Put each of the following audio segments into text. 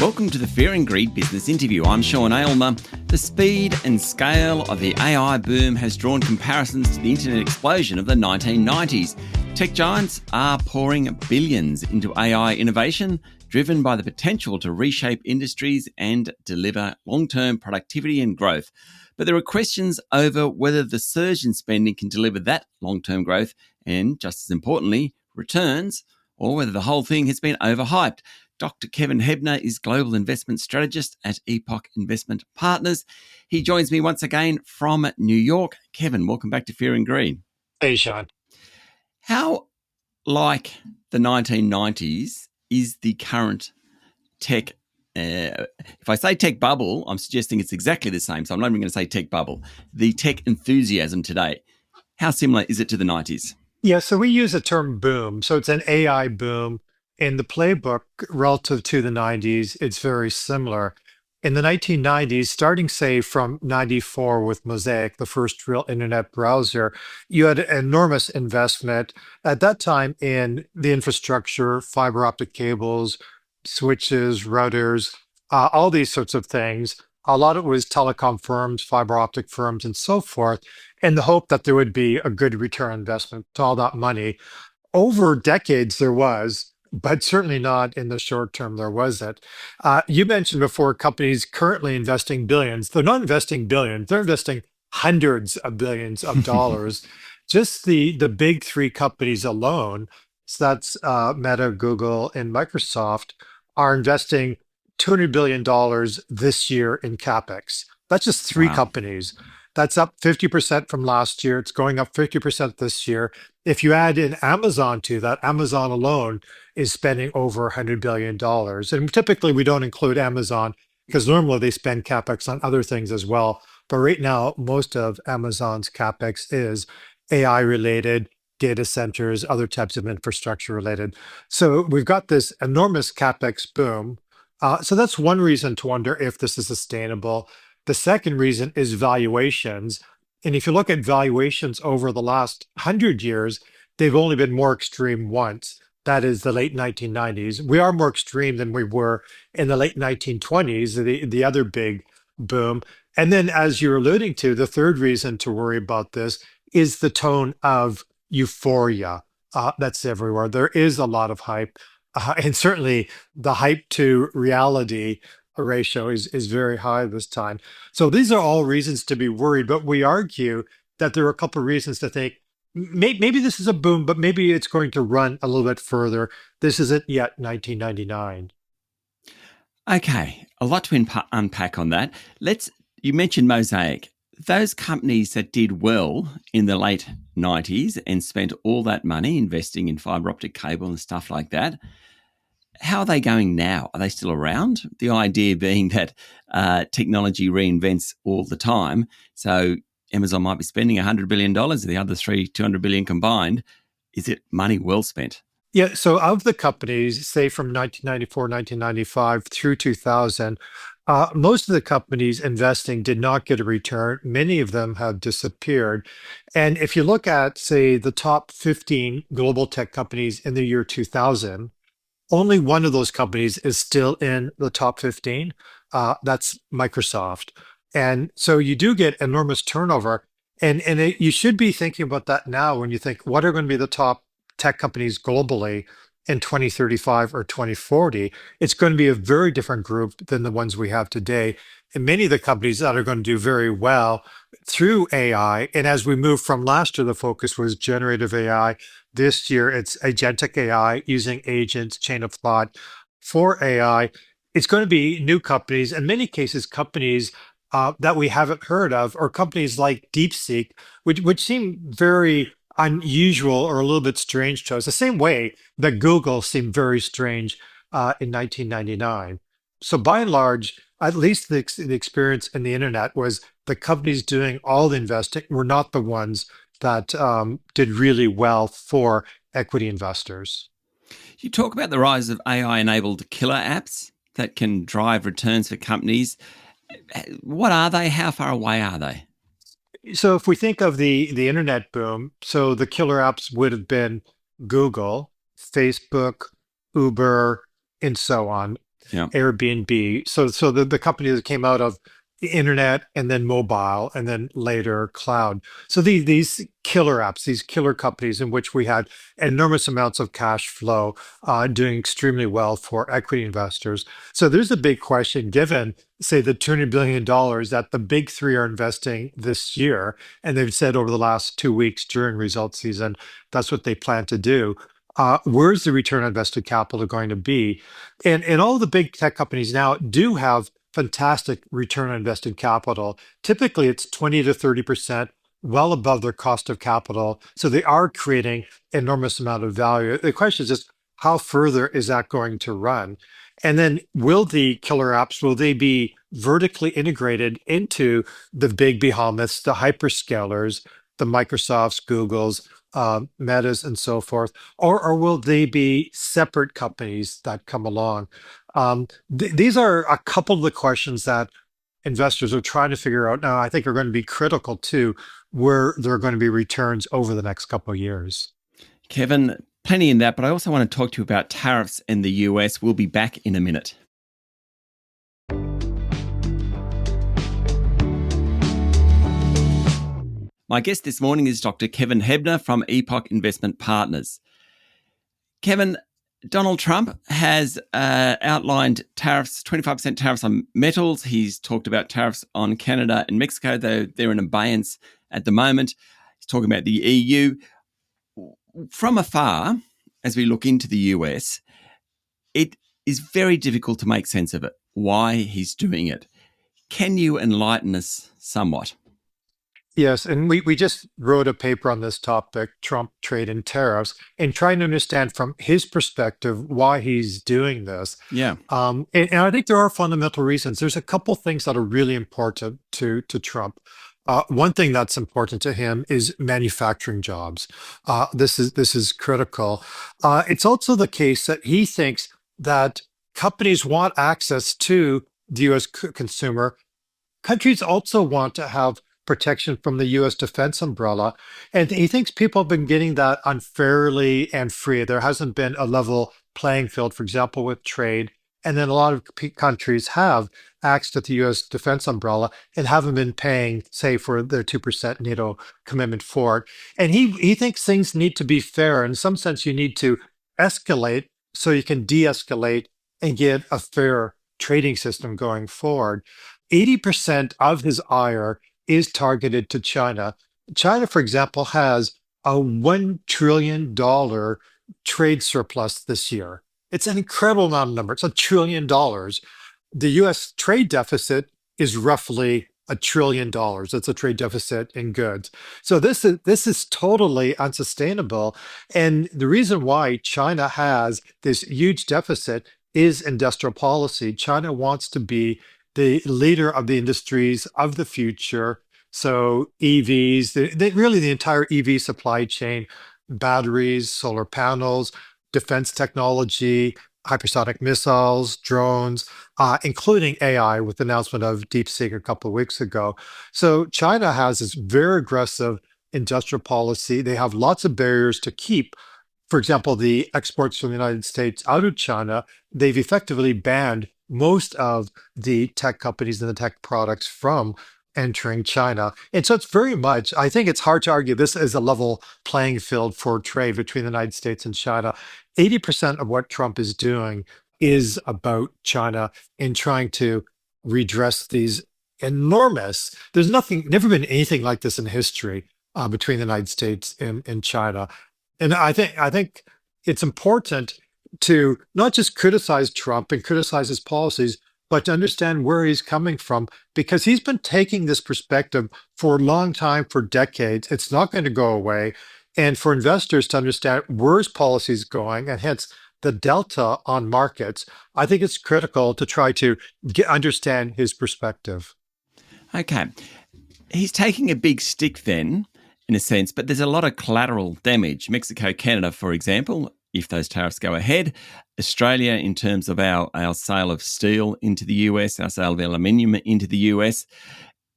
Welcome to the Fear and Greed Business Interview. I'm Sean Aylmer. The speed and scale of the AI boom has drawn comparisons to the internet explosion of the 1990s. Tech giants are pouring billions into AI innovation, driven by the potential to reshape industries and deliver long-term productivity and growth. But there are questions over whether the surge in spending can deliver that long-term growth and, just as importantly, returns, or whether the whole thing has been overhyped. Dr. Kevin Hebner is Global Investment Strategist at Epoch Investment Partners. He joins me once again from New York. Kevin, welcome back to Fear and Greed. Hey, Sean. How like the 1990s is the current tech? If I say tech bubble, I'm suggesting it's exactly the same. So I'm not even going to say tech bubble. The tech enthusiasm today, how similar is it to the 90s? Yeah, so we use the term boom. So it's an AI boom. In the playbook relative to the 90s, it's very similar. In the 1990s, starting, say, from 94 with Mosaic, the first real internet browser, you had an enormous investment at that time in the infrastructure, fiber optic cables, switches, routers, all these sorts of things. A lot of it was telecom firms, fiber optic firms, and so forth, in the hope that there would be a good return on investment to all that money. Over decades, there was, but certainly not in the short term, there wasn't. You mentioned before companies currently investing billions. They're not investing billions, they're investing hundreds of billions of dollars. Just the big three companies alone, so that's Meta, Google, and Microsoft, are investing $200 billion this year in CapEx. That's just three Wow. companies. That's up 50% from last year. It's going up 50% this year. If you add in Amazon to that, Amazon alone is spending over $100 billion. And typically we don't include Amazon because normally they spend CapEx on other things as well. But right now, most of Amazon's CapEx is AI related, data centers, other types of infrastructure related. So we've got this enormous CapEx boom. So that's one reason to wonder if this is sustainable. The second reason is valuations. And if you look at valuations over the last 100 years, they've only been more extreme once. That is the late 1990s. We are more extreme than we were in the late 1920s, the other big boom. And then, as you're alluding to, the third reason to worry about this is the tone of euphoria that's everywhere. There is a lot of hype. And certainly the hype to reality ratio is very high this time. So these are all reasons to be worried, but we argue that there are a couple of reasons to think maybe this is a boom, but maybe it's going to run a little bit further. This isn't yet 1999. Okay, a lot to unpack on that. You mentioned Mosaic. Those companies that did well in the late 90s and spent all that money investing in fiber optic cable and stuff like that, how are they going now? Are they still around? The idea being that technology reinvents all the time. So Amazon might be spending $100 billion, the other three, $200 billion combined. Is it money well spent? Yeah, so of the companies, say from 1994, 1995 through 2000, most of the companies investing did not get a return. Many of them have disappeared. And if you look at, say, the top 15 global tech companies in the year 2000, only one of those companies is still in the top 15. That's Microsoft. And so you do get enormous turnover. You should be thinking about that now when you think, what are going to be the top tech companies globally in 2035 or 2040? It's going to be a very different group than the ones we have today. And many of the companies that are going to do very well through AI. And as we move from last year, the focus was generative AI. This year, it's agentic AI using agents, chain of thought for AI. It's going to be new companies, in many cases, companies that we haven't heard of, or companies like DeepSeek, which seem very unusual or a little bit strange to us, the same way that Google seemed very strange in 1999. So by and large, at least the experience in the internet was the companies doing all the investing were not the ones that did really well for equity investors. You talk about the rise of AI-enabled killer apps that can drive returns for companies. What are they? How far away are they? So if we think of the internet boom, so the killer apps would have been Google, Facebook, Uber, and so on. Yeah. Airbnb. So the company that came out of the internet and then mobile and then later cloud. So these killer apps, these killer companies in which we had enormous amounts of cash flow, doing extremely well for equity investors. So there's a big question given, say, the $200 billion that the big three are investing this year. And they've said over the last 2 weeks during results season, that's what they plan to do. Where's the return on invested capital going to be? And all the big tech companies now do have fantastic return on invested capital. Typically, it's 20 to 30%, well above their cost of capital. So they are creating enormous amount of value. The question is just how further is that going to run? And then will the killer apps, will they be vertically integrated into the big behemoths, the hyperscalers, the Microsofts, Googles, Metas, and so forth? Or will they be separate companies that come along? These are a couple of the questions that investors are trying to figure out now. I think are going to be critical to where there are going to be returns over the next couple of years. Kevin, plenty in that, but I also want to talk to you about tariffs in the US. We'll be back in a minute. My guest this morning is Dr. Kevin Hebner from Epoch Investment Partners. Kevin, Donald Trump has outlined tariffs, 25% tariffs on metals. He's talked about tariffs on Canada and Mexico, though they're in abeyance at the moment. He's talking about the EU. From afar, as we look into the US, it is very difficult to make sense of it, why he's doing it. Can you enlighten us somewhat? Yes, and we just wrote a paper on this topic, Trump, trade, and tariffs, and trying to understand from his perspective why he's doing this. Yeah. And I think there are fundamental reasons. There's a couple things that are really important to Trump. One thing that's important to him is manufacturing jobs. This is critical. It's also the case that he thinks that companies want access to the U.S. consumer. Countries also want to have protection from the US defense umbrella. And he thinks people have been getting that unfairly and free. There hasn't been a level playing field, for example, with trade. And then a lot of countries have access to the US defense umbrella and haven't been paying, say, for their 2% NATO commitment for it. And he thinks things need to be fair. In some sense, you need to escalate so you can de-escalate and get a fair trading system going forward. 80% of his ire is targeted to China. China, for example, has a $1 trillion trade surplus this year. It's an incredible amount of number. It's $1 trillion. The US trade deficit is roughly $1 trillion. That's a trade deficit in goods. So this is totally unsustainable. And the reason why China has this huge deficit is industrial policy. China wants to be the leader of the industries of the future. So EVs, really the entire EV supply chain, batteries, solar panels, defense technology, hypersonic missiles, drones, including AI with the announcement of DeepSeek a couple of weeks ago. So China has this very aggressive industrial policy. They have lots of barriers to keep, for example, the exports from the United States out of China. They've effectively banned most of the tech companies and the tech products from entering China. And so it's very much, I think it's hard to argue this is a level playing field for trade between the United States and China. 80% of what Trump is doing is about China and trying to redress these enormous, never been anything like this in history between the United States and China. And I think it's important to not just criticize Trump and criticize his policies, but to understand where he's coming from, because he's been taking this perspective for a long time, for decades. It's not going to go away. And for investors to understand where his policy is going, and hence the delta on markets, I think it's critical to try to understand his perspective. Okay. He's taking a big stick then, in a sense, but there's a lot of collateral damage. Mexico, Canada, for example, if those tariffs go ahead. Australia, in terms of our sale of steel into the US, our sale of aluminium into the US.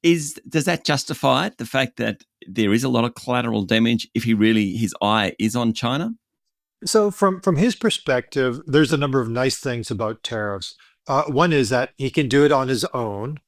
Does that justify the fact that there is a lot of collateral damage if his eye is on China? So from his perspective, there's a number of nice things about tariffs. One is that he can do it on his own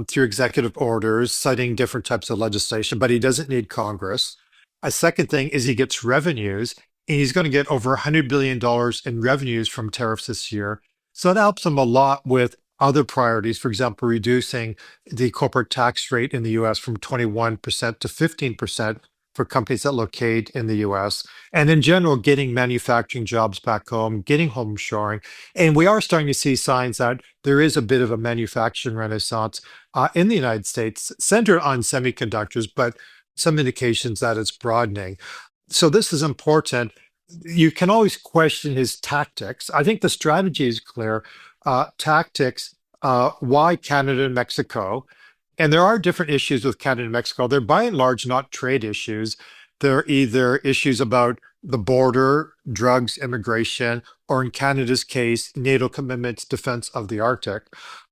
through executive orders, citing different types of legislation, but he doesn't need Congress. A second thing is he gets revenues, and he's going to get over $100 billion in revenues from tariffs this year. So that helps him a lot with other priorities. For example, reducing the corporate tax rate in the US from 21% to 15% for companies that locate in the US. And in general, getting manufacturing jobs back home, getting home shoring. And we are starting to see signs that there is a bit of a manufacturing renaissance in the United States, centered on semiconductors, but some indications that it's broadening. So this is important. You can always question his tactics. I think the strategy is clear. Tactics, why Canada and Mexico? And there are different issues with Canada and Mexico. They're by and large not trade issues. They're either issues about the border, drugs, immigration, or in Canada's case, NATO commitments, defense of the Arctic.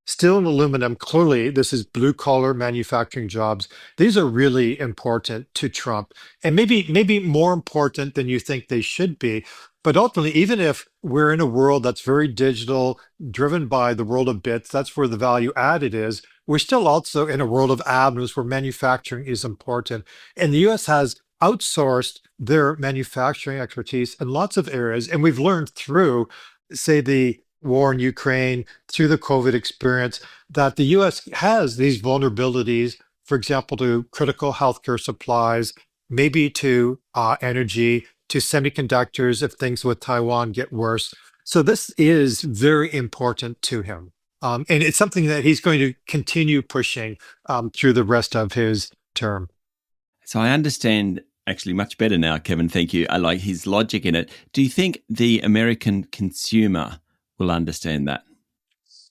Steel and aluminum, clearly, this is blue collar manufacturing jobs. These are really important to Trump, and maybe more important than you think they should be. But ultimately, even if we're in a world that's very digital, driven by the world of bits, that's where the value added is. We're still also in a world of atoms where manufacturing is important. And the US has outsourced their manufacturing expertise in lots of areas. And we've learned through, say, the war in Ukraine, through the COVID experience, that the US has these vulnerabilities, for example, to critical healthcare supplies, maybe to energy, to semiconductors if things with Taiwan get worse. So this is very important to him. And it's something that he's going to continue pushing through the rest of his term. So I understand actually much better now, Kevin. Thank you. I like his logic in it. Do you think the American consumer will understand that?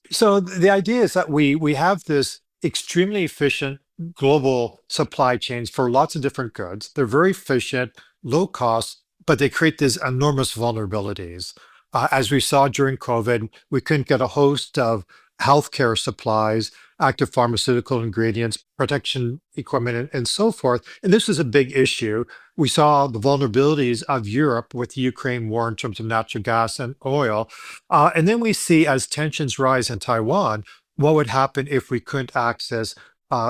So the idea is that we have this extremely efficient global supply chains for lots of different goods. They're very efficient, low cost, but they create these enormous vulnerabilities. As we saw during COVID, we couldn't get a host of healthcare supplies, active pharmaceutical ingredients, protection equipment, and so forth. And this is a big issue. We saw the vulnerabilities of Europe with the Ukraine war in terms of natural gas and oil. And then we see as tensions rise in Taiwan, what would happen if we couldn't access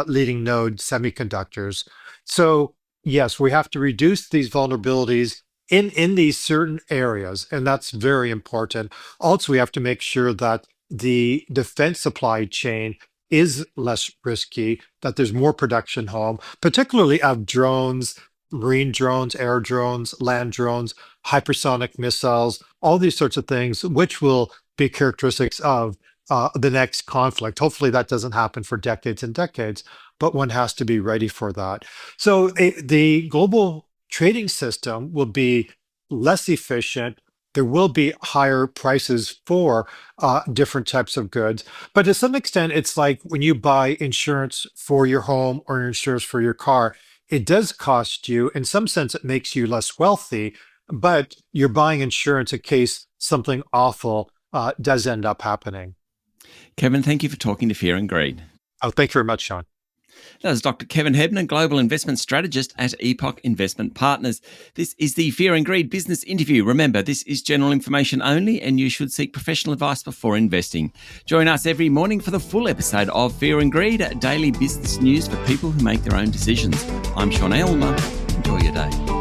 leading node semiconductors. So yes, we have to reduce these vulnerabilities in these certain areas, and that's very important. Also, we have to make sure that the defense supply chain is less risky, that there's more production home, particularly of drones, marine drones, air drones, land drones, hypersonic missiles, all these sorts of things, which will be characteristics of the next conflict. Hopefully that doesn't happen for decades and decades, but one has to be ready for that. So the global trading system will be less efficient. There will be higher prices for different types of goods. But to some extent, it's like when you buy insurance for your home or insurance for your car, it does cost you. In some sense, it makes you less wealthy, but you're buying insurance in case something awful does end up happening. Kevin, thank you for talking to Fear and Greed. Oh, thank you very much, Sean. That was Dr. Kevin Hebner, Global Investment Strategist at Epoch Investment Partners. This is the Fear and Greed business interview. Remember, this is general information only and you should seek professional advice before investing. Join us every morning for the full episode of Fear and Greed, daily business news for people who make their own decisions. I'm Sean Aylmer. Enjoy your day.